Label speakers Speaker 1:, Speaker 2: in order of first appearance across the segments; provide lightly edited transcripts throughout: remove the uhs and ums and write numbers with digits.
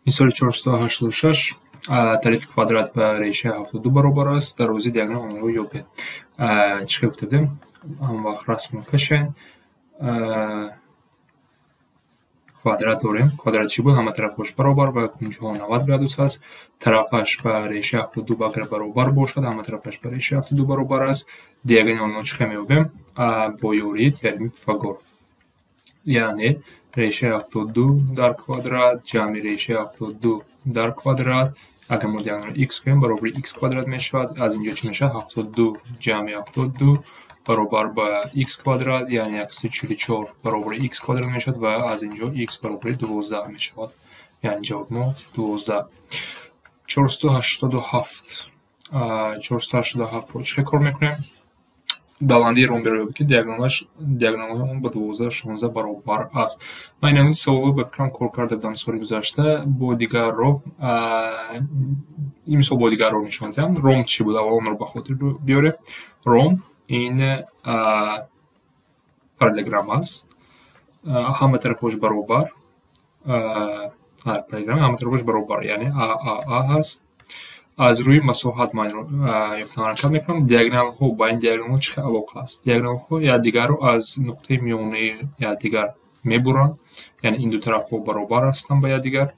Speaker 1: مثال 486 تعریف kvadrat به ریشه 72 برابر است. در روزی دیاگرام آن رو یابید. چی گفتیم؟ هم وقت رسم کشین. kvadrat داریم. kvadrat چی بود؟ همه طرفش برابر و کنجه ها 90 گرادوس است. طرفش به ریشه 72 اگر برابر باشد، همه طرفش به ریشه 72 برابر است. دیاگرام آن رو چی میابیم؟ با یوری ترم پیثاگور. یعنی ریشه 72 در کوادرات جمع ریشه 72 در کوادرات اگر ما دیاگرام x کنیم برابر x کوادرات میشود. از اینجا چی میشه؟ 72 جمع 72 برابر با x کوادرات یعنی 144 برابر x کوادرات میشود و از اینجا x برابر 12 میشود. یعنی جواب ما 12. 487 رو چه کار میکنیم؟ بلندی روم برای که دیاگرام اون با 12 16 برابر است. من این سوال به فکرم کار کرده بودم سال گذشته با دیگر رو این مثال با دیگر رو نشان دادم. روم چی بود؟ اول اون رو به خاطر بیاره. روم این پارالگرام است. همه طرفش برابر. هر پارالگرام همه طرفش برابر یعنی ا هست. از روی مساحت من یافت حرکت میکنم. دیاگرام ها با این دیاگرام ها چه علاقه است؟ دیاگرام ها یا دیگر رو از نقطه میانه یا دیگر میبرن، یعنی این دو طرف ها برابر هستن با یا دیگر.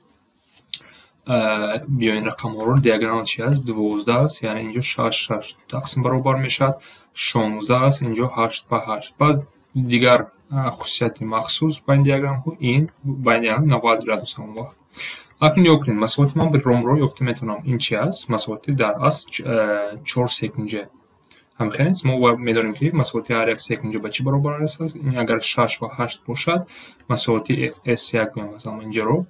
Speaker 1: بیاین رقم ها رو دیاگرام چی است؟ 12 است یعنی اینجا 6 تقسیم برابر میشد. 16 است اینجا 8 به 8. بعد دیگر خصوصیت مخصوص با این دیاگرام ها این با این دیاگرام 90 گرادوس هم وقت. اکنون یا کنید مساحت من به روم رو یافته میتونم. این چی است؟ مساحت در اصل 4 سکنجه. همخنین ما میدونیم که مساحت هر یک سکنجه به چی برابر است؟ این اگر 6 و 8 باشد مساحت S1 مثلا اینجا رو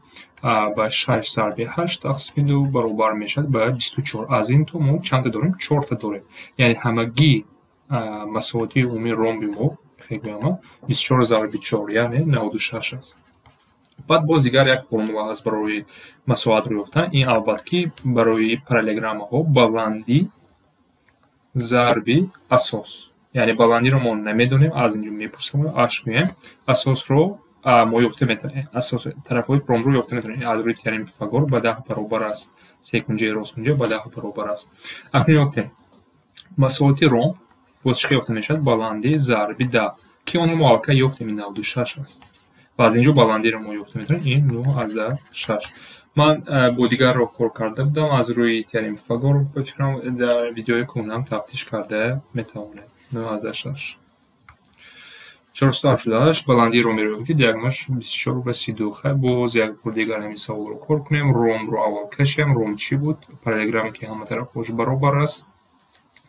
Speaker 1: با 6 ضرب 8 تقسیم 2 برابر میشد به 24. از این تو ما چند تا داریم؟ 4 تا داریم. یعنی همگی مساحت عمومی روم ما خیلی 24 ضرب 4 یعنی 96 است. بعد باز دیگر یک فرموله است برای مساحت رو یافتن. این البته که برای پارالگرام ها بلندی ضرب اساس، یعنی بلندی رو ما نمیدونیم، از اینجا میپرسیم اش کنیم اساس رو ما یافته میتونیم. اساس طرفای روم رو یافته میتونیم از روی ترم پیثاگور با 10 برابر است. سکنجه راست کنجه با 10 برابر است. اکنون یافتیم مساحت روم باز چی یافته میشد؟ بلندی ضرب 10 که اون ما البته یافتیم 96 است. و از اینجا بلندی رو ما یافته میتونیم این 9 از 6. من با دیگر رو کار کرده بودم از روی ترم پیثاگور به فکرم در ویدیوی کنم تفتیش کرده میتونید. 9 از 6. 488 بلندی رو میرویم که دیاگرامش 24 و 32 باز یک بار دیگر همین سوال رو کار کنیم. روم رو اول کشیم. روم چی بود؟ پارالگرامی که همه طرفش برابر است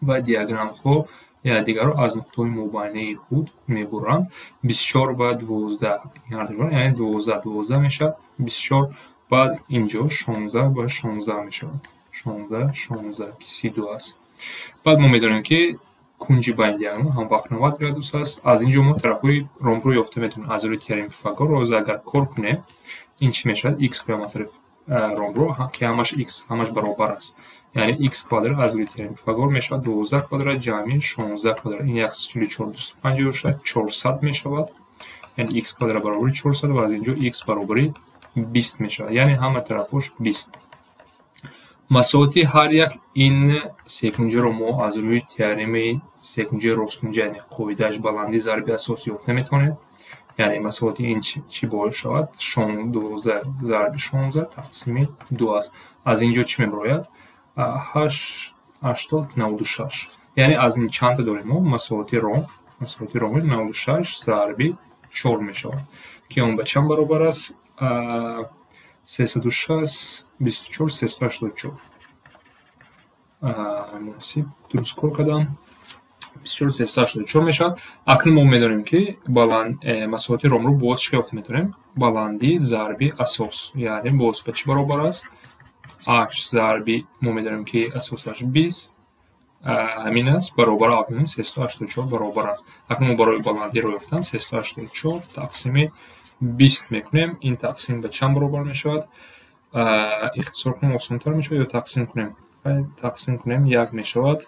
Speaker 1: و دیاگرام ها یا دیگر رو از نقطه مبینه خود میبرند. 24 و 12 یعنی 12 میشد. 24 بعد اینجا 16 و 16 میشود. 16 که 32 است. بعد ما میدونیم که کنجی بین دیاگرام هم وقت 90 گرادوس است. از اینجا ما طرفای روم رو یافته میتونیم از روی ترم پیثاگور رو اگر کار کنیم این چی میشود؟ x به طرف روم رو که همش برابر است. یعنی x کوادرات از روی ترم پیثاگور میشود 12 کوادرات جمع 16 کوادرات این 144 256 400 میشود. یعنی x کوادرات برابر 400 و از اینجا x برابر 20 میشود. یعنی همه طرفش 20. مساحت هر یک این سکنجه رو ما از روی ترم سکنجه راست کنجه یعنی قاعده‌اش بلندی ضرب اساس یافته میتونیم. یعنی مساحت این چی باشد؟ 12 ضرب 16 تقسیم 2 است. از اینجا چی میبراید؟ 96. یعنی از این چند تا داریم ما؟ مساحت روم 96 ضرب 4 میشود که اون به چند برابر است؟ 360 24 384. نصیب درست کار کردم. 24 384 میشود. اکنون ما میدونیم که مساحت روم رو باز چی یافته میتونیم؟ بلندی ضرب اساس یعنی باز به چی برابر است؟ 8 ضرب ما میدونیم که اساسش 20 همین است برابر اکنون 384 برابر است. اکنون ما برای بلندی رو یافتن 384 تقسیم 20 میکنیم. این تقسیم به چند برابر میشود؟ اختصار کنیم آسان‌تر میشود یا تقسیم کنیم 1 میشود.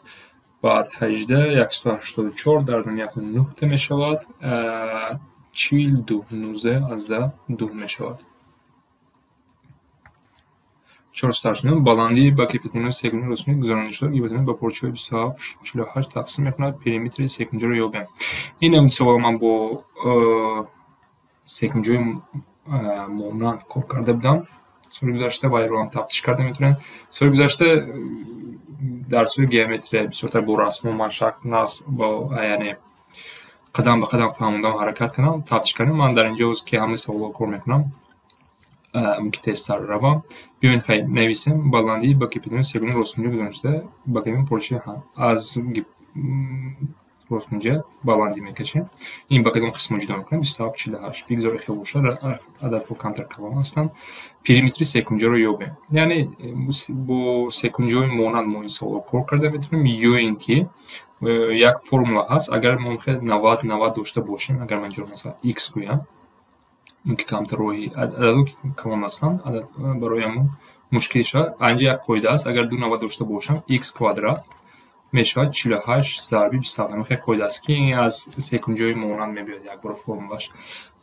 Speaker 1: بعد 18 184 در دنیا 9 میشود. 42 19 از 2 میشود. 4 баланди ба кипятинои секунҷи ростмӣ гузаронида шуда гипотенус ба порчаҳои 27-48 тақсим мекунад. Периметри секунҷиро ёбем. Ин намуди савол ман бо секунҷаҳои монанд кор карда будам соли гузашта ва инро ҳам тафтиш карда метавонед. Соли гузашта дарсҳои геометрия бисёртар бо расму машақ насб бо яъне қадам ба қадам фаҳмондам ҳаракат кардам, тафтиш кардем. Ман дар инҷо ки ҳамаи саволҳо кор мекунам, ки тезтар равам. Биёед хай нависем баландии ба кипятинои секунҷи ростмунҷа гузаронида шуда ба кипятинои порчаи аз ростмунҷа баландӣ мекашем. Ин ба кадом қисм ҷудо мекунем? 27-48. Бигзоред хел бошад, ададҳо камтар калон ҳастанд. Периметри секунҷаро ёбем. Яъне бо секунҷаҳои монанд мо ин саволро кор карда метавонем, ё ин ки як формула ҳаст. Агар мо мехоҳем 90 дошта бошем, агар ман ҷо масалан x гӯям, ки камтарои ададҳо ки калон ҳастанд, адад барои ҳамон мушкил шавад. Анҷа як қоида аст. Агар 2 90 дошта бошам, x квадрат мешавад 48 зарби 27. Ҳамин хеле қоида аст ки ин аз секунҷаҳои монанд мебиёд як бора формулаш.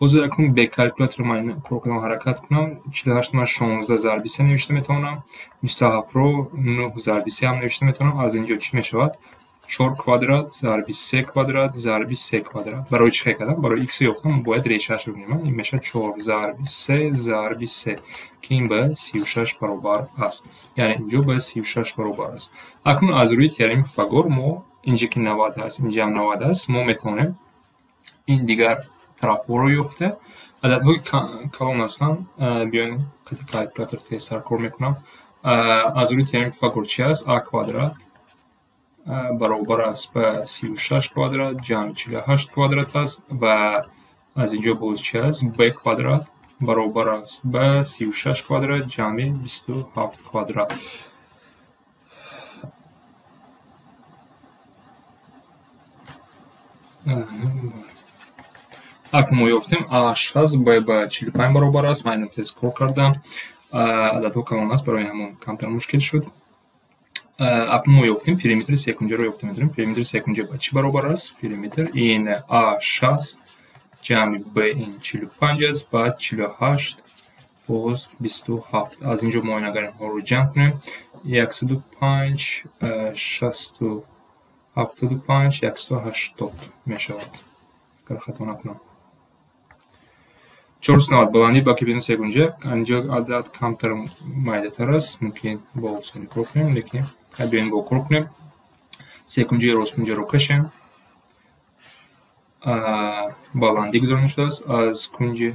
Speaker 1: Ҳозир акнун бе калькулятор ман кор кардам ҳаракат кунам. 48 ман 16 зарби 3 навишта метавонам. 27ро 9 зарби 3 ҳам навишта метавонам. Аз инҷо чӣ мешавад? 4 квадрат зарби 3 квадрат зарби 3 квадрат. Барои чӣ хел кардам? Барои x ёфтам бояд решаашро бинем. Ин мешавад 4 зарби 3 зарби 3 ки ин ба 36 баробар аст. Яъне инҷо ба 36 баробар аст. Акнун аз рӯи теореми Пифагор мо инҷа ки 90 аст, инҷа ҳам 90 аст, мо метавонем ин дигар тарафҳоро ёфта ададҳои калон ҳастанд. Биёед калькулятор тезтар кор мекунам. Аз рӯи теореми Пифагор чӣ аст? a квадрат баробар аст ба 36 квадрат ҷамъи 48 квадрат аст ва аз инҷо боз чӣ аст? b квадрат баробар аст ба 36 квадрат ҷамъи 27 квадрат. акнун мо ёфтем a-аш ҳаст, b ба 45 баробар аст. ман инро тез кор кардам. ададҳо калон аст, барои ҳамон камтар мушкил шуд. акнун мо ёфтем периметри секунҷаро ёфта метавонем. Периметри секунҷа ба чӣ баробар аст? Периметр ин a60 ҷамъи b ин 45 аст, баъд 48 боз 27. аз инҷо мо агар инҳоро ҷамъ кунем 105 60 75 180 мешавад. агар хато накунам. 490 баландӣ ба кипятинои секунҷа. Инҷо адад камтар майдатар аст. Мумкин бо осонӣ кор кунем, лекин биёем бо кор кунем. Секунҷаи ростмунҷаро кашем. баландӣ гузаронида шудааст аз кунҷи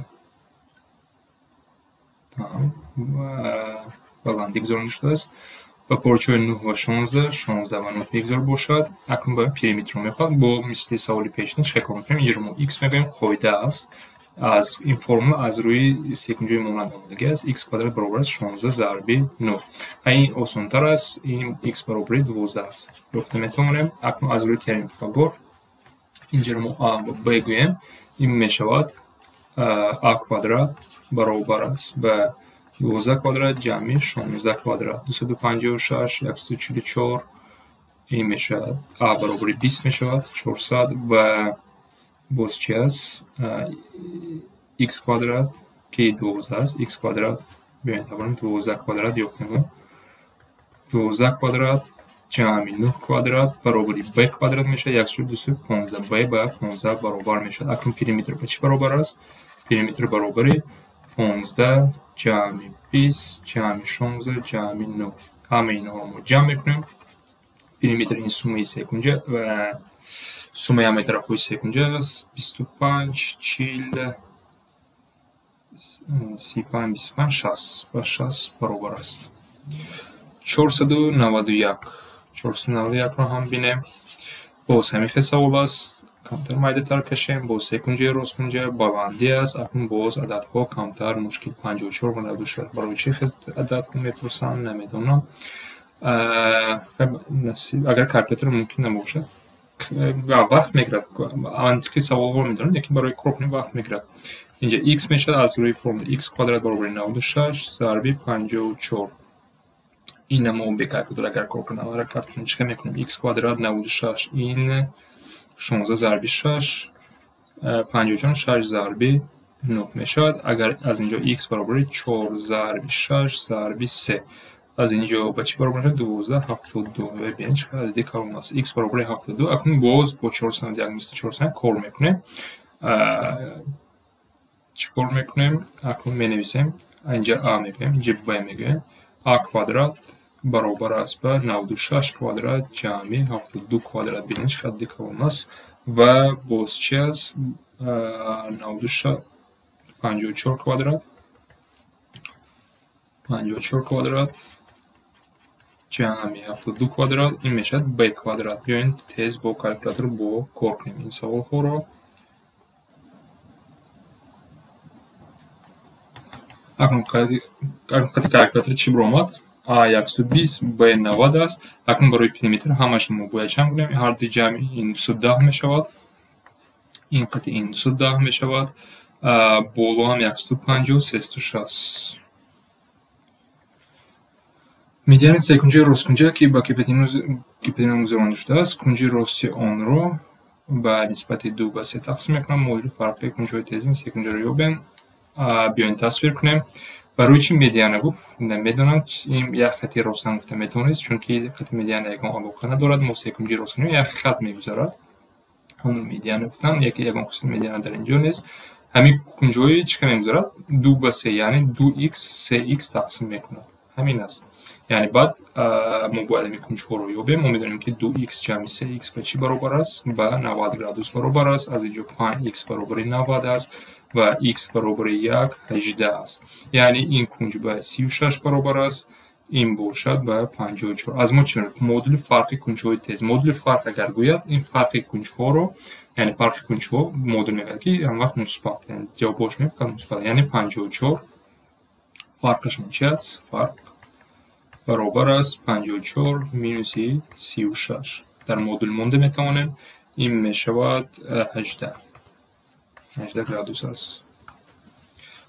Speaker 1: баландӣ гузаронида шудааст ба порчаҳои 9 ва 16, 16 ва 9 бигзор бошад. акнун ба периметр мехоҳад. бо мисли саволи пешин чӣ кор мекунем? Инҷаро мо x мегӯем. қоида аст. аз ин формула аз рӯи секунҷаи монанд омодаги аст. x квадрат баробар аст 16 зарби 9. ин осонтар аст. ин x баробари 12 аст. ёфта метавонем. акнун аз рӯи теореми Пифагор инҷаро мо a ба b гӯем. ин мешавад a квадрат баробар аст ба 12 квадрат ҷамъи 16 квадрат 256 144. ин мешавад a баробари 20 мешавад 400 ва боз чӣ аст? x квадрат ки 12 аст. x квадрат биёед тавонем 12 квадрат ёфтем. 12 квадрат ҷамъи 9 квадрат баробари b квадрат мешавад 1215. b ба 15 баробар мешавад. акнун периметр ба чӣ баробар аст? Периметр баробари 15 ҷамъи 20 ҷамъи 16 ҷамъи 9. ҳамаи инҳоро мо ҷамъ мекунем. Периметр ин суммаи секунҷа ва суммаи ҳамаи тарафҳои секунҷа аст. 25 40 35 25 60 ва 60 баробар аст. 491. 491ро ҳам бинем. боз ҳамин хел савол аст. камтар майдатар кашем. боз секунҷаи ростмунҷа баландӣ аст. акнун боз ададҳо камтар мушкил 54 ва 96. барои чӣ хел ададҳо мепурсам намедонам. агар калькулятор мумкин набошад вақт мегирад. мантиқи саволҳоро медонам, лекин барои кор кунем вақт мегирад. инҷа x мешавад аз рӯи формула x квадрат баробари 96 зарби 54. ин мо бе калькулятор агар кор кунам ҳаракат кунем чӣ мекунем? x квадрат 96 ин 16 зарби 6 54 6 зарби 9 میشود. اگر از اینجا x برابر 4 ضرب 6 ضرب 3 از اینجا به چی برابر میشه؟ 12 72. ببینید چقدر دیگه کار است. x برابر 72. اکنون باز با 4 ثانیه دیگه مثل 4 ثانیه کار میکنیم. چیکار میکنیم؟ اکنون مینویسیم اینجا a میگیم، اینجا b میگیم. a کوادرات برابر است به 96 کوادرات جمعی 72 کوادرات. ببینید چقدر دیگه کار است. و باز چی است؟ 96 54 کوادرات 54 کوادرات جمعی 72 کوادرات این میشه b کوادرات. بیاین تیز با کالکولاتور با کار کنیم این سوال ها رو. اکنون کالکولاتور چی برآمد؟ a 120 b 90 است. اکنون برای پیلیمتر همش ما باید چند کنیم؟ هر دو جمعی این 210 میشود، این قطع این 210 میشود، بالا هم 150 360. میدیان سه کنجه راست کنجه که با کیپتین گذرانده شده است. کنجه راستی آن رو به نسبت 2 به 3 تقسیم میکنم. مدل فرقی کنجه های تیزین سه کنجه رو یابیم. بیاین تصویر کنیم. برای چی میدیانه گفت؟ نمیدونم این یک خطی راست نگفته میتونست، چون که خط میدیانه یکان علاقه ندارد. ما سه کنجه راست کنیم یک خط میگذارد. همون میدیانه گفتم یکی یکان خصوص میدیانه در اینجا نیست. همین کنجه های چی که میگذارد؟ 2 به 3 یعنی 2x 3x تقسیم میکند. همین است. یعنی بعد ما باید این کنجه ها رو یابیم. ما میدونیم که 2x جمع 3x به چی برابر است؟ به 90 گرادوس برابر است. از اینجا 5x برابر 90 است و x برابر 1 18 است. یعنی این کنجه به 36 برابر است، این باشد به 54. از ما چی میگه؟ مدل فرق کنجه های تیز. مدل فرق اگر گوید این فرق کنجه ها رو، یعنی فرق کنجه ها مدل میگه که هم وقت مثبت، یعنی جواب باش میگه مثبت، یعنی 54 فرقش چی است؟ فرق برابر است 54 مینوس 36. در مدل مونده میتوانیم این میشود 18 گرادوس است.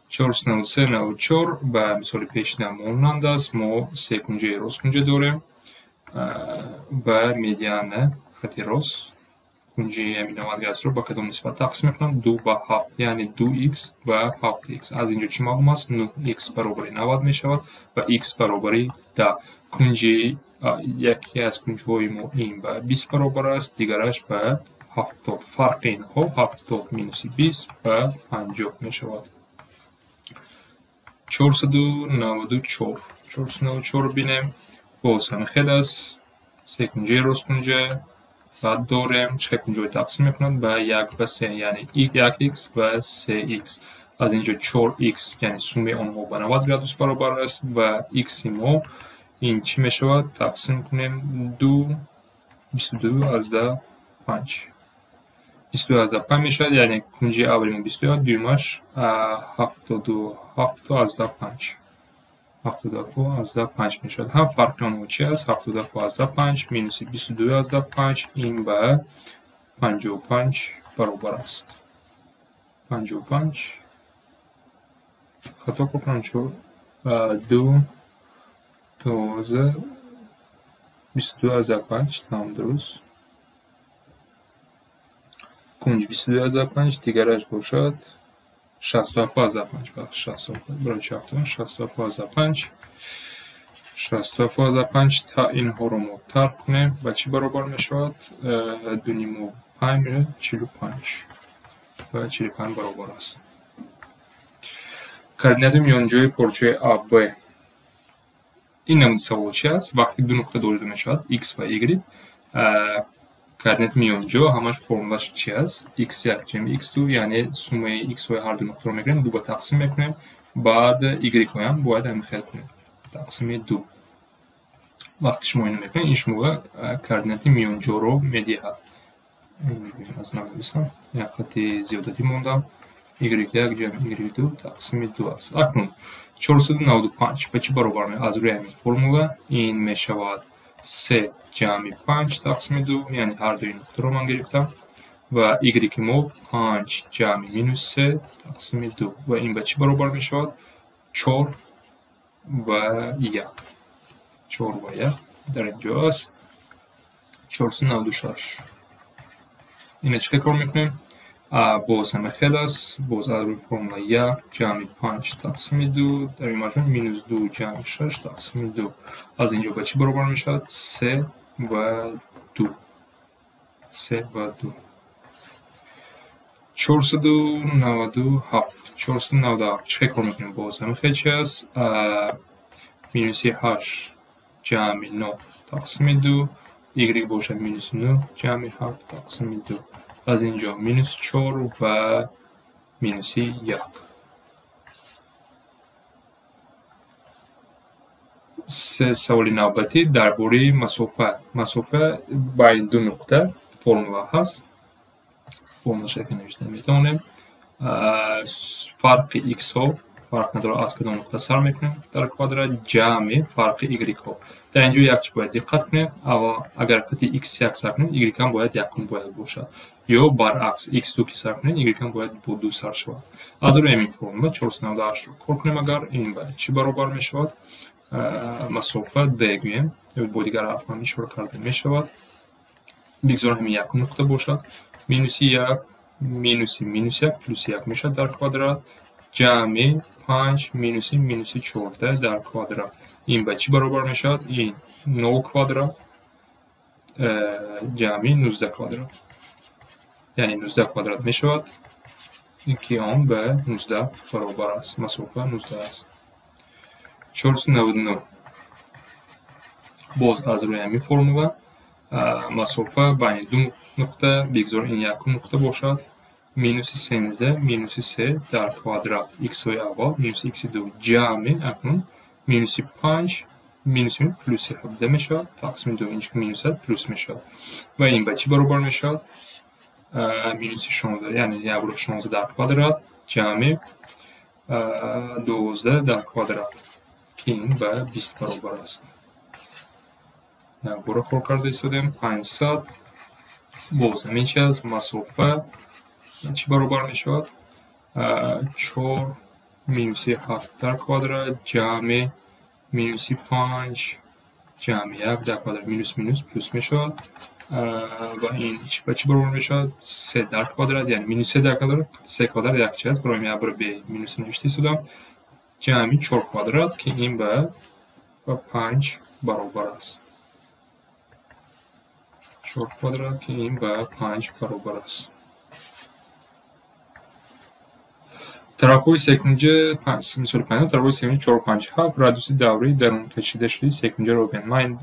Speaker 1: 493 94 به مثال پیش نمونند است. ما سه کنجه راست کنجه داریم و میدیان خط راست کنجه همین 90 گرادوس رو با کدام نسبت تقسیم میکنم؟ 2 به 7 یعنی 2x و 7x. از اینجا چی معلوم است؟ 9x برابر 90 می شود و x برابر 10. کنجه یکی از کنجه های ما این به 20 برابر است، دیگرش به 70. فرق این ها 70 مینوس 20 به 50 می شود. 494 بینیم. باز هم خیلی است. سه کنجه راست کنجه زد داریم. چه کنجه تقسیم میکنند به 1 به 3 یعنی 1x و 3x. از اینجا 4x یعنی سوم آنها به 90 گرادوس برابر است و x ما این چی میشود؟ تقسیم کنیم 22 از 5 22 از 5 میشود، یعنی کنجه اولی 22 دومش 77 از 5 77 از 5 میشود. هم فرق آنها چی است؟ 77 از 5 مینوس 22 از 5 این به 55 برابر است. 55 خطا کنم چون 2 22 از 5 تمام درست. کنج 22 از 5 دیگرش باشد 67 از 5 بخش 67 برای چه هفتم 67 از 5 67 از 5 تا این ها رو ما ترک کنیم و چی برابر می شود؟ 2 و 5 میره 45 و 45 برابر است. کوردینات میانجوی پارچه AB. این نمود سوال چی است؟ وقتی دو نقطه داشته می شود x و y، کوردینات میانجو همش فرمولش چی است؟ x1 جمع x2 یعنی سوم x و هر دو نقطه رو میگیریم، دو با تقسیم میکنیم، بعد y رو هم باید همخیل کنیم تقسیم 2. وقتی شما اینو میکنید این شما کوردینات میانجو رو میدهد. از نمی‌نویسم یک خط زیادتی موندم. y1 جمع y2 تقسیم 2 است. اکنون 495 به چی برابر میشه؟ از روی همین فرمولا این میشود 3 جمع 5 تقسیم 2 یعنی هر دوی نقطه رو من گرفتم و y ما 5 جمع مینوس 3 تقسیم 2 و این به چی برابر میشود؟ 4 و 1 در اینجا است. 496 اینه چه کار میکنیم؟ باز همه خیلی است. باز از روی فرمولا 1 جمع 5 تقسیم 2 در این مجموع مینوس 2 جمع 6 تقسیم 2 از اینجا به چی برابر می شود؟ 3 و 2. 3 و 2 497. 497 چه کار میکنیم؟ باز همه خیلی چی است. مینوس 8 جمع 9 تقسیم 2 y باشد مینوس 9 جمع 7 تقسیم 2 از اینجا مینوس 4 و مینوس 1. سوال نوبتی درباره مسافه بین دو نقطه فرمولا هست. فرمولا شکل نوشته میتونیم. فرق x ها فرق نداره از کدام نقطه سر میکنیم در کوادرات جمع فرق y ها. در اینجا یک چی باید دقت کنیم. اگر خط x یک سر کنیم y هم باید یکم باید باشد یا برعکس x دو که سر کنیم y هم باید با 2 سر شود. از روی این فرمولا 498 رو کار کنیم. اگر این باید چی برابر می شود؟ مسافه d گوییم با دیگر حرف من اشاره کرده می شود. بگذاریم همین یک نقطه باشد. مینوس 1 مینوس 1 پلوس 1 می شود در کوادرات جمع 5 مینوس 14 در کوادرات. این به چی برابر می شود؟ این 9 کوادرات جمع 19 کوادرات یعنی 19 کوادرات می شود. این که آن به 19 برابر است. مسافه 19 است. 499 باز از روی همین فرمولا مسافه بین دو نقطه بگذار این یک نقطه باشد. مینوس 13 مینوس 3 در کوادرات x های اول مینوس x دو جمع اکنون مینوس 5 مینوس پلوس 17 می شود تقسیم 2 اینجا مینوس پلوس می شود و این به چی برابر می شود؟ مینوس 16 یعنی یک رو 16 در کوادرات جمع 12 در کوادرات که این به 20 برابر است. برای کار کرده ایستادیم 500 باز همین چی از مسافه چی برابر می شود؟ 4 مینوس 7 در کوادرات جمع مینوس 5 جمع 1 در کوادرات مینوس پلوس می شود و این به چی برابر می شود؟ 3 در کوادرات یعنی مینوس 3 در کوادرات 3 کوادرات یک چی است. برای من برای به مینوس نوشته ایستادم جمع 4 کوادرات که این به 5 برابر است. 4 کوادرات که این به 5 برابر است. طرف‌های سکونجه مثال 5 طرف‌های سکونجه 4 و 5 7 رادیوس دوره‌ای درون کشیده شده سکونجه رو ببین. من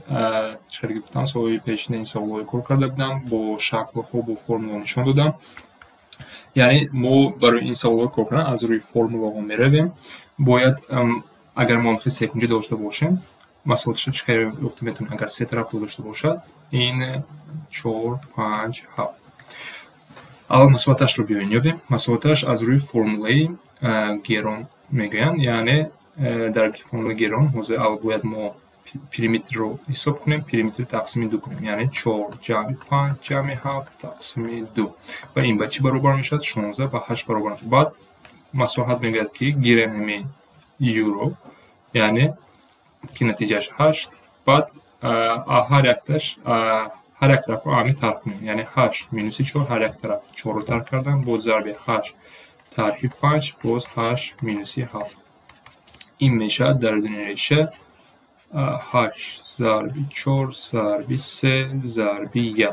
Speaker 1: چقدر گفتم سوال پیشین این سوال کار کرده بودم با شکل ها با فرمولا نشون دادم. یعنی ما برای این سوال کار کردن از روی فرمولا ها میرویم. باید اگر ما میخوایم سکونجه داشته باشیم مسافه‌اش چقدر گفته میتونیم اگر سه طرف داشته باشد این 4 5 7 اول مسافه‌اش رو بیایم. مسافه‌اش از روی فرمولای گران میگویند یعنی در فرمولای گران حوزه اول باید ما پریمتر رو حساب کنیم. پریمتر تقسیم 2 کنیم یعنی 4 جمع 5 جمع 7 تقسیم 2 و این به چی برابر میشد؟ 16 و 8 برابر میشد. بعد مسافت میگه که گیریم همین یورو یعنی که نتیجهش 8. بعد هر یک طرف رو همین ترک کنیم یعنی 8 مینوس 4 هر یک طرف 4 رو ترک کردم باز ضرب 8 ترکیب 5 باز 8 مینوس 7 این میشه در دنیا ریشه 8 ضرب 4 ضرب 3 ضرب 1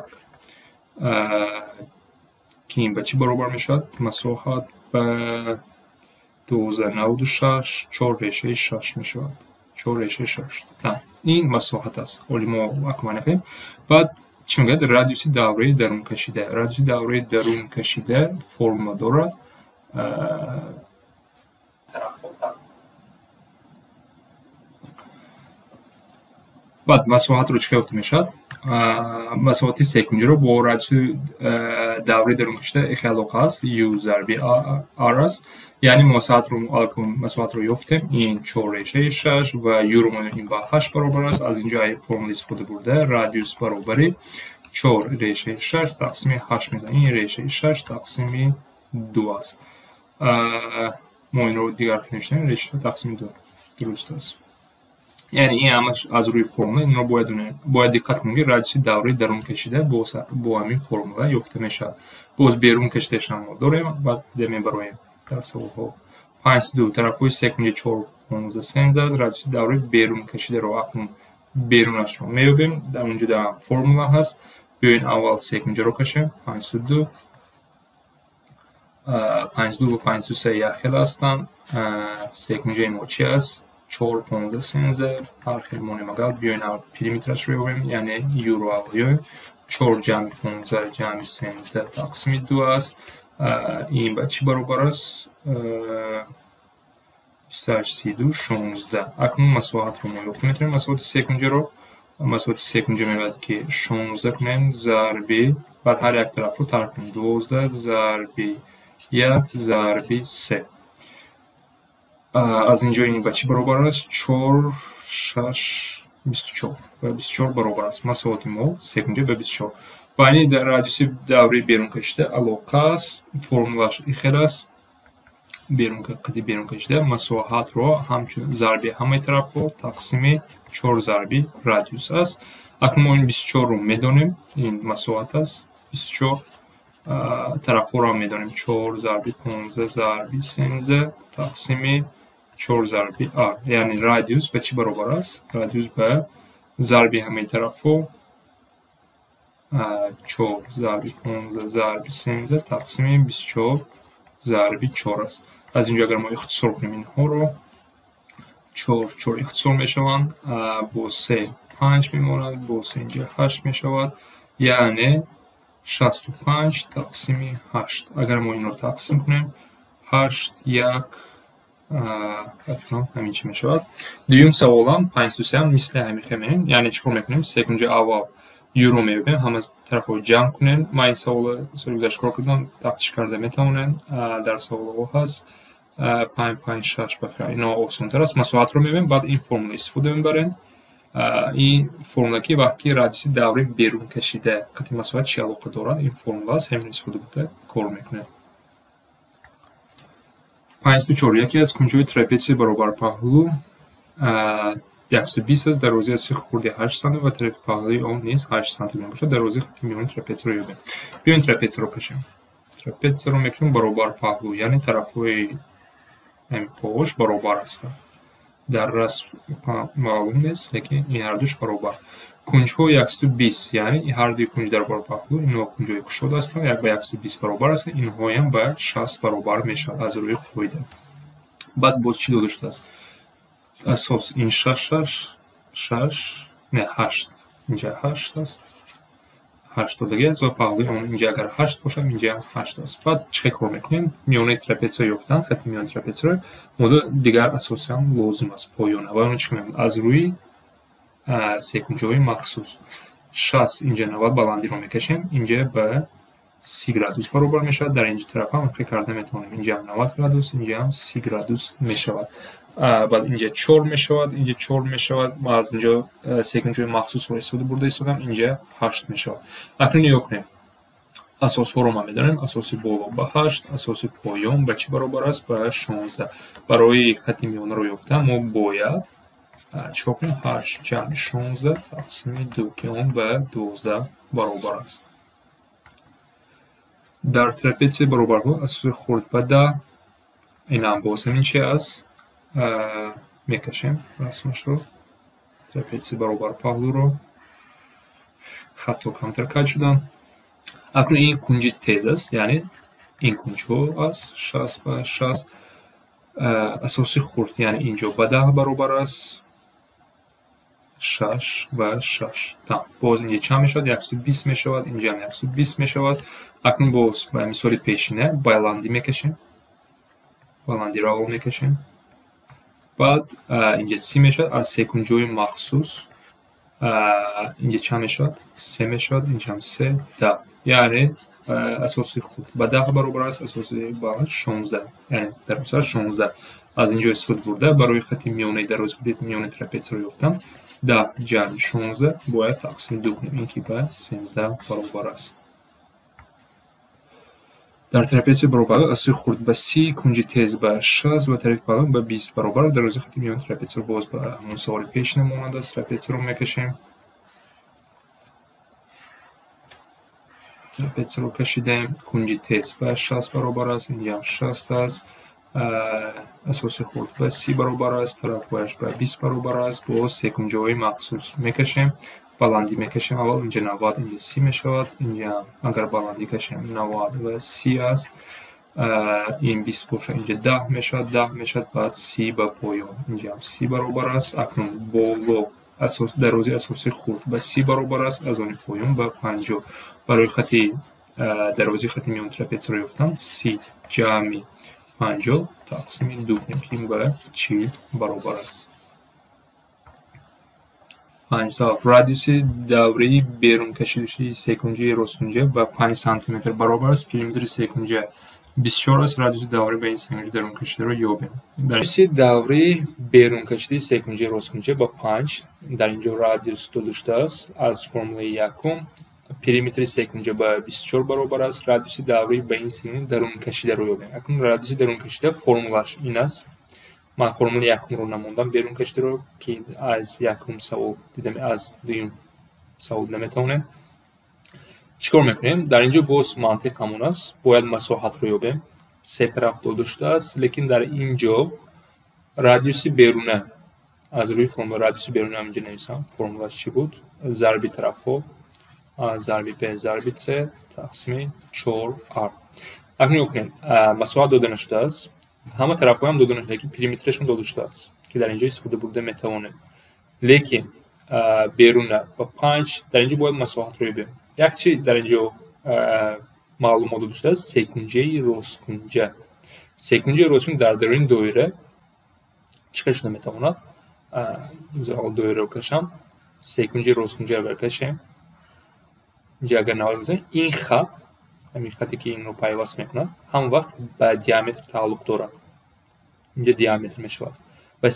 Speaker 1: که این به چی برابر میشد؟ مسافت به 1296 4 ریشه 6 میشود. 4 ریشه 6 این مسافت است. ولی ما اکمال نکنیم. بعد چی میگه؟ رادیوس دوره درون کشیده. رادیوس دوره درون کشیده فرمولا دارد. بعد مسافت رو چه گفته میشد؟ مسافت سکونجه رو با رادیوس دوره درون کشیده علاقه است. یو ضرب آر است. یعنی مسافت رو یافتیم این 4 ریشه 6 و یو رو این با 8 برابر است. از اینجا فرمول استفاده برده رادیوس برابری 4 ریشه 6 تقسیم 8 میزنیم. این ریشه 6 تقسیم 2 است. ما این رو دیگر نوشتیم ریشه تقسیم 2 درست است. یعنی این همش از روی فرمول. اینا باید دقت کنیم که رادیوس دوره درون کشیده با همین فرمول یافته میشه. باز بیرون کشیدهش هم داریم و میبریم در سوال 5 طرفای سکونده 4 15 سنز از رادیوس دوره بیرون کشیده رو اکنون بیرونش رو میبینیم. در اونجا در فرمول هست. بیاین اول سکونده رو کشیم. 5 و 5 یخل هستن. سکونده ما چی هست؟ 4 15 سنزر هر خیلی مونیم اگر بیاین پیریمیترش رو ببینیم یعنی یورو اولیویم 4 جمع 15 جمع سنزر تقسیم 2 است. این به چی برابر است؟ 28 32 16. اکنون مساحت رو ما یافته میتونیم. مساحت سکونده رو مساحت سکونده میباید که 16 کنیم ضربی بعد هر یک طرف رو ترک کنیم 12 ضربی 1 ضربی 3. از اینجا این به چی برابر است؟ 4 6 24 و 24 برابر است. مساحت ما سکونده به 24. و این در رادیوس دوره بیرون کشیده علاقه است. فرمولش این است. بیرون کشیده مساحت رو همچون ضربی همه طرف رو تقسیم 4 ضربی رادیوس است. اکنون ما این 24 رو میدونیم. این مساحت است 24. طرف رو هم میدونیم 4 ضربی 15 ضربی 13 تقسیم 4 ضربی r. یعنی رادیوس به چی برابر است؟ رادیوس به ضربی همه طرف رو 4 ضربی 15 ضربی 13 تقسیم 24 ضربی 4 است. از اینجا اگر ما اختصار کنیم اینها رو 4 اختصار می شوند. با 3 5 میماند. با 3 اینجا 8 می شود. یعنی 65 تقسیم 8. اگر ما این رو تقسیم کنیم 8 1 همین چی می شود. دویم سوال هم 5 هم مثل همین خیمین. یعنی چکار میکنیم؟ سکونده اول یورو میبینیم. همه طرف رو جمع کنیم. من این سوال گذشت کار کردم. تقدیش کرده میتونن. در سوال ها هست 5 5 6 بفرمایید. اینا آسان تر است. مساحت رو میبینیم. بعد این فرمول استفاده میبرین. این فرمول که وقتی رادیوس دوره بیرون کشیده قطعی مساحت چی علاقه دارد این فرمول است. همین استفاده بوده کار میکنه. 5 یکی از کنجوی ترپیچ برابر پهلو 120 است. دروازه از خورده 8 سانتی و طرف پهلوی آن نیز 8 سانتی باشد. دروازه خط میان ترپیچ رو یابیم. بیاین ترپیچ رو کشیم. ترپیچ رو میکنیم برابر پهلو یعنی طرفای این پاش برابر هستند. در رسم معلوم نیست لیکن این هر دوش برابر. کنج‌ها 120 یعنی هر دوی کنج در برابر پهلو اینها کنج‌های گشاده هستند. یک به 120 برابر است. اینها هم به 60 برابر میشد از روی قاعده. بعد باز چی داده شده است؟ اساس این 8 اینجا 8 است. 8 داده است و پهلوی اون اینجا اگر 8 باشه اینجا 8 است. بعد چه کار میکنیم؟ میانه ترپیچ رو یافتن. خط میانه ترپیچ رو دیگر اساسی هم لازم است پایانه. و اون چی کنیم؟ از روی سکونجه‌های مخصوص 60 اینجا 90 بلندی رو میکشیم. اینجا به 30 گرادوس برابر میشود. در اینجا طرف هم فکر کرده میتونیم اینجا 90 گرادوس اینجا هم 30 گرادوس میشود. بعد اینجا 4 میشود. اینجا 4 میشود. ما از اینجا سکونجه مخصوص رو استفاده برده استفادم. اینجا 8 میشود. اکنون نگاه کنیم. اساس ها رو ما میدونیم. اساس بالا به 8 اساس پایان به چی برابر است؟ به 16. برای خط میانه رو یافتن ما باید چیکار کنیم؟ 8 جمع 16 تقسیم 2 که اون به 12 برابر است. در ترپیچ برابرها اساس خورد به 10 این هم باز همین چی است؟ میکشیم رسمش رو. ترپیچ برابر پهلو رو خط ها کمتر کج شدن. اکنون این کنج تیز است یعنی این کنج ها است 60 و 60. اساس خورد یعنی اینجا به 10 برابر است 6 و 6. باز اینجا چند میشود؟ 120 میشود. اینجا هم 120 میشود. اکنون باز به مثال پیشینه بلندی میکشیم. بلندی را اول میکشیم. بعد اینجا 30 میشد. از سکونجوی مخصوص اینجا چند میشد؟ 3 میشد. اینجا هم 3 10 یعنی اساسی خود به 10 برابر است. اساسی با 16 یعنی در مثال 16 از اینجا استفاده برده برای خط میانه دراز بدید میانه ترپیچ رو یافتم. 10 جمع 16 باید تقسیم 2 کنیم. این که به 13 برابر است. در трапеции баробар асли хурд ба 30 кунҷи тез ба 60 ва тарафи палак ба 20 баробар дарози хати миёни трапециро боз ба ҳамон саволи пешина монанд аст. Трапециро мекашем. Трапециро кашидем. Кунҷи тез ба 60 баробар аст. Инҷам 60 аст. асоси хурд ба 30 баробар аст. тарафҳояш ба 20 баробар аст. боз се кунҷаҳои махсус мекашем. баландӣ мекашем. аввал инҷа 90, инҷа 30 мешавад. инҷа агар баландӣ кашем 90 ва 30 аст. ин 20 боша, инҷа 10 мешавад. 10 мешавад, баъд 30 ба поён. инҷам 30 баробар аст. акнун боло дарози асоси хурд ба 30 баробар аст. аз они поён ба 50. барои хати дарози хати миёни трапециро ёфтам 30 ҷамъи 50 тақсими 2 ин ба 40 баробар аст. радиуси даврии берункашидаши секунҷаи росткунҷа ба 5 сантиметр баробар аст. периметри секунҷа 24 аст. радиуси даврии ба ин секунҷа дарункашидаро ёбем. радиуси даврии берункашидаи секунҷаи росткунҷа ба 5 дар инҷо радиус дода шудааст аз формулаи якум. периметри секунҷа ба 24 баробар аст. радиуси даврии ба ин секунҷа дарункашидаро ёбем. акнун радиуси дарункашида формулаш ин аст. ман формулаи якумро намондам берункашидаро ки аз якум савол дидам, аз дуюм савол дида метавонем. чикор мекунем? дар инҷо боз мантиқ ҳамон аст. бояд масоҳатро ёбем. се тараф дода шудааст, лекин дар инҷо радиуси беруна аз рӯи формула радиуси беруна инҷа нависам. формулаш чӣ буд? зарби тарафҳо зарби б зарби с тақсими 4r. акнун ёкунем масоҳат дода нашудааст. ҳама тарафҳоям дода нашуда, лекин периметрашон дода шудааст ки дар инҷо истифода бурда метавонем. лекин беруна ба 5 дар инҷо бояд масоҳатро ёбем. як чӣ дар инҷо маълумот дода шудааст? секунҷаи росткунҷа. секунҷаи росткунҷа дар дарони доира чӣ қадар шуда метавонад? доираро кашам. секунҷаи росткунҷа агар кашем, инҷа агар 90 бузанем, ин хат, ҳамин хате ки инро пайваст мекунад, ҳама вақт ба диаметр тааллуқ дорад. инҷа диаметр мешавад. ва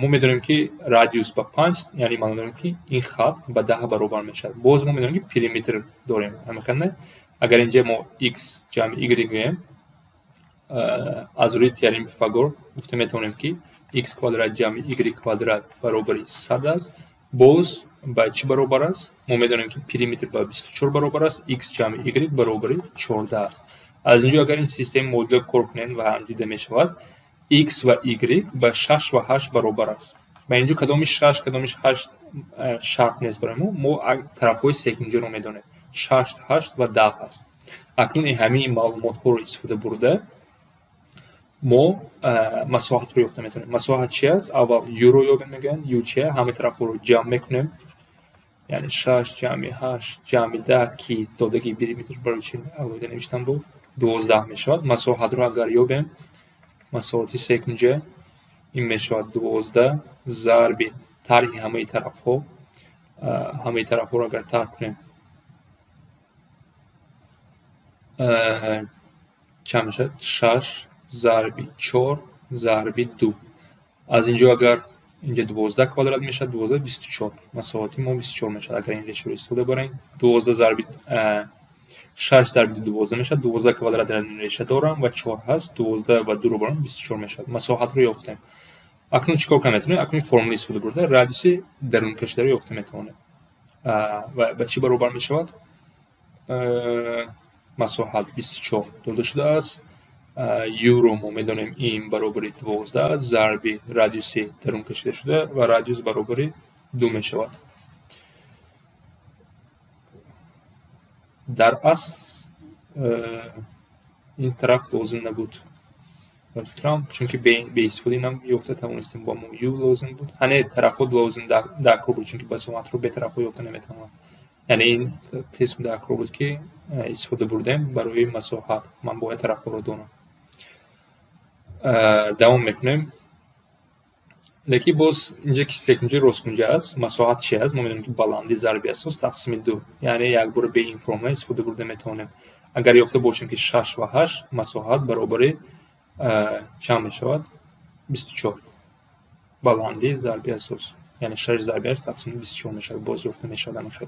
Speaker 1: мо медонем ки радиус ба 5, яъне ман медонем ки ин хат ба 10 баробар мешавад. боз мо медонем ки периметр дорем. ҳамин агар инҷа мо x ҷамъи y гӯем, аз рӯи теореми Пифагор гуфта метавонем ки x квадрат ҷамъи y квадрат баробари 100 аст. боз ба чӣ баробар аст? мо медонем ки периметр ба 24 баробар аст. x ҷамъи y баробари 14 аст. аз инҷо агар ин системаи модулиро кор кунем ва ҳам дида мешавад, x ва y ба 6 ва 8 баробар аст. ба инҷо кадоми 6 кадоми 8 шарт нест барои мо тарафҳои секунҷаро медонем. 6, 8 ва 10 аст. акнун ҳамин маълумотҳоро истифода бурда мо масоҳатро ёфта метавонем. масоҳат чи аст? аввал юро ёбем. мегӯянд ю чи ҳама тарафҳоро ҷамъ мекунем, яъне 6 ҷамъи 8 ҷамъи 10 ки додагии периметр барои чи алоҳида навиштам буд 12 мешавад. масоҳатро агар ёбем, масоҳати секунҷа ин мешавад 12 зарби тарҳи ҳамаи тарафҳо. ҳамаи тарафҳоро агар тарҳ кунем чанд мешавад? 6 зарби 4 зарби 2. аз инҷо агар инҷа 12 квадрат мешавад, 12 24. масоҳати мо 24 мешавад. агар ин решоро истифода барем, 12 зарби 6 зарби 12 мешавад. 12 квадрат дар ин реша дорам ва 4 ҳаст. 12 ва 2 ро барам 24 мешавад. масоҳатро ёфтем. акнун чикор кунем метавонем? акнун формула истифода бурда радиуси дарункашидаро ёфта метавонем. ва ба чӣ баробар мешавад? масоҳат 24 дода шудааст. юро мо медонем ин баробари 12 зарби радиуси дарункашида шуда ва радиус баробари 2 мешавад. дар асл ин тараф лозим набуд. чунки беистифодаи нам ёфта тавонистем. ба мо ю лозим буд. ҳане тарафҳо лозим дакро буд, чунки масоҳатро бетарафҳо ёфта наметавонам. яъне ин қисм дакро буд ки истифода бурдем барои масоҳат. ман бояд тарафҳоро донам. давом мекунем. лекин боз инҷа ки секунҷаи росткунҷа аст, масоҳат чи аст? мо медонем ки баланди зарби асос тақсими 2, яъне якбора бе ин формула истифода бурда метавонем. агар ёфта бошем ки 6 ва 8 масоҳат баробари чанд мешавад? 24. баланди зарби асос, яъне 6 зарби 8 тақсими 24 мешавад. боз ёфта мешавад ҳамин хел.